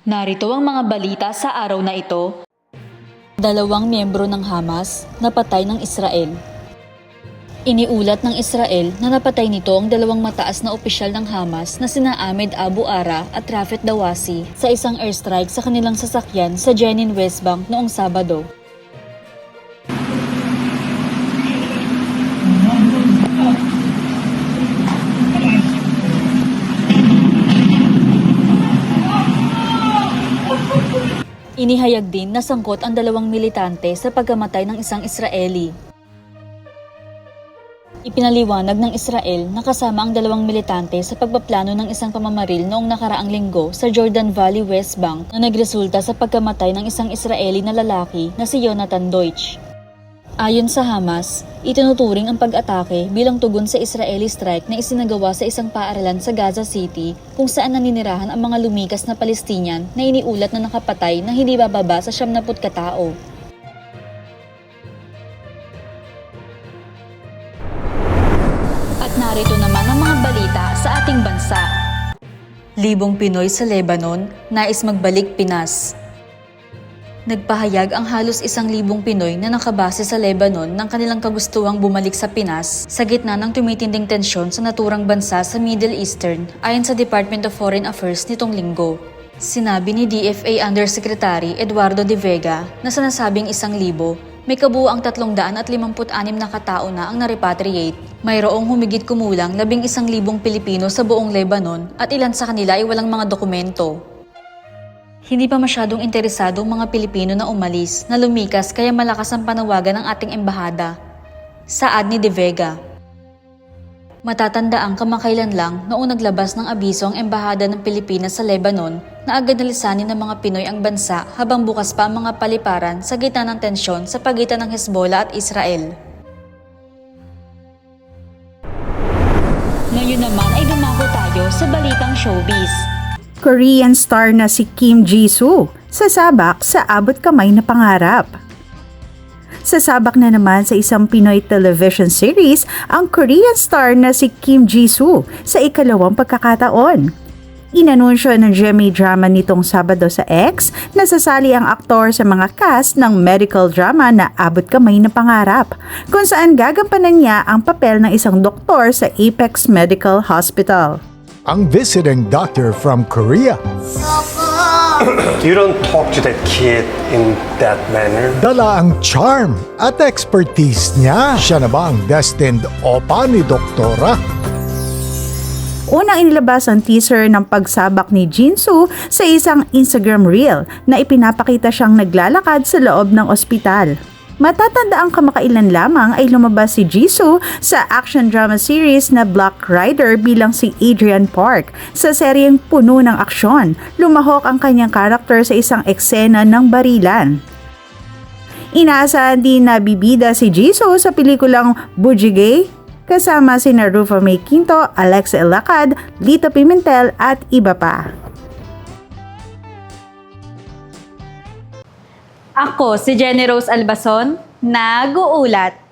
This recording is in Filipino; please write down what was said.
Narito ang mga balita sa araw na ito. Dalawang miyembro ng Hamas napatay ng Israel. Iniulat ng Israel na napatay nito ang dalawang mataas na opisyal ng Hamas na sina Ahmed Abu Ara at Rafet Dawasi sa isang airstrike sa kanilang sasakyan sa Jenin, West Bank noong Sabado. Inihayag din na sangkot ang dalawang militante sa pagkamatay ng isang Israeli. Ipinaliwanag ng Israel na kasama ang dalawang militante sa pagpaplano ng isang pamamaril noong nakaraang linggo sa Jordan Valley, West Bank na nagresulta sa pagkamatay ng isang Israeli na lalaki na si Jonathan Deutsch. Ayon sa Hamas, itinuturing ang pag-atake bilang tugon sa Israeli strike na isinagawa sa isang paaralan sa Gaza City kung saan naninirahan ang mga lumikas na Palestinian na iniulat na nakapatay na hindi bababa sa 70 katao. At narito naman ang mga balita sa ating bansa. Libong Pinoy sa Lebanon, nais magbalik Pinas. Nagpahayag ang halos 1,000 Pinoy na nakabase sa Lebanon ng kanilang kagustuhang bumalik sa Pinas sa gitna ng tumitinding tensyon sa naturang bansa sa Middle Eastern ayon sa Department of Foreign Affairs nitong linggo. Sinabi ni DFA Undersecretary Eduardo de Vega na sa nasabing 1,000, may kabuuang 356 na katao na ang na-repatriate. Mayroong humigit kumulang 11,000 Pilipino sa buong Lebanon at ilan sa kanila ay walang mga dokumento. Hindi pa masyadong interesado ang mga Pilipino na umalis, na lumikas kaya malakas ang panawagan ng ating embahada. Saad ni De Vega. Matatanda ang kamakailan lang noong naglabas ng abiso ang embahada ng Pilipinas sa Lebanon na agad nalisanin ng mga Pinoy ang bansa habang bukas pa ang mga paliparan sa gitna ng tensyon sa pagitan ng Hezbollah at Israel. Ngayon naman ay dumako tayo sa balitang showbiz. Korean star na si Kim Jisoo sasabak sa abot kamay na pangarap. Sasabak na naman sa isang Pinoy television series ang Korean star na si Kim Jisoo sa ikalawang pagkakataon. Inanunsyo ng GMA drama nitong Sabado sa X na sasali ang aktor sa mga cast ng medical drama na Abot Kamay na Pangarap, kung saan gagampanan niya ang papel ng isang doktor sa Apex Medical Hospital. Ang visiting doctor from Korea. You don't talk to that kid in that manner. Dala ang charm at expertise niya. Siya na ba ang destined opa ni Doktora? Unang inilabas ang teaser ng pagsabak ni Jisoo sa isang Instagram reel na ipinapakita siyang naglalakad sa loob ng ospital. Matatanda ang kamakailan lamang ay lumabas si Jisoo sa action drama series na Black Rider bilang si Adrian Park sa seryeng puno ng aksyon. Lumahok ang kanyang karakter sa isang eksena ng barilan. Inaasahan din na bibida si Jisoo sa pelikulang Bujigay kasama sina Rufa May Quinto, Alexa Elacad, Lito Pimentel at iba pa. Ako si Jenny Rose Albason, nag-uulat.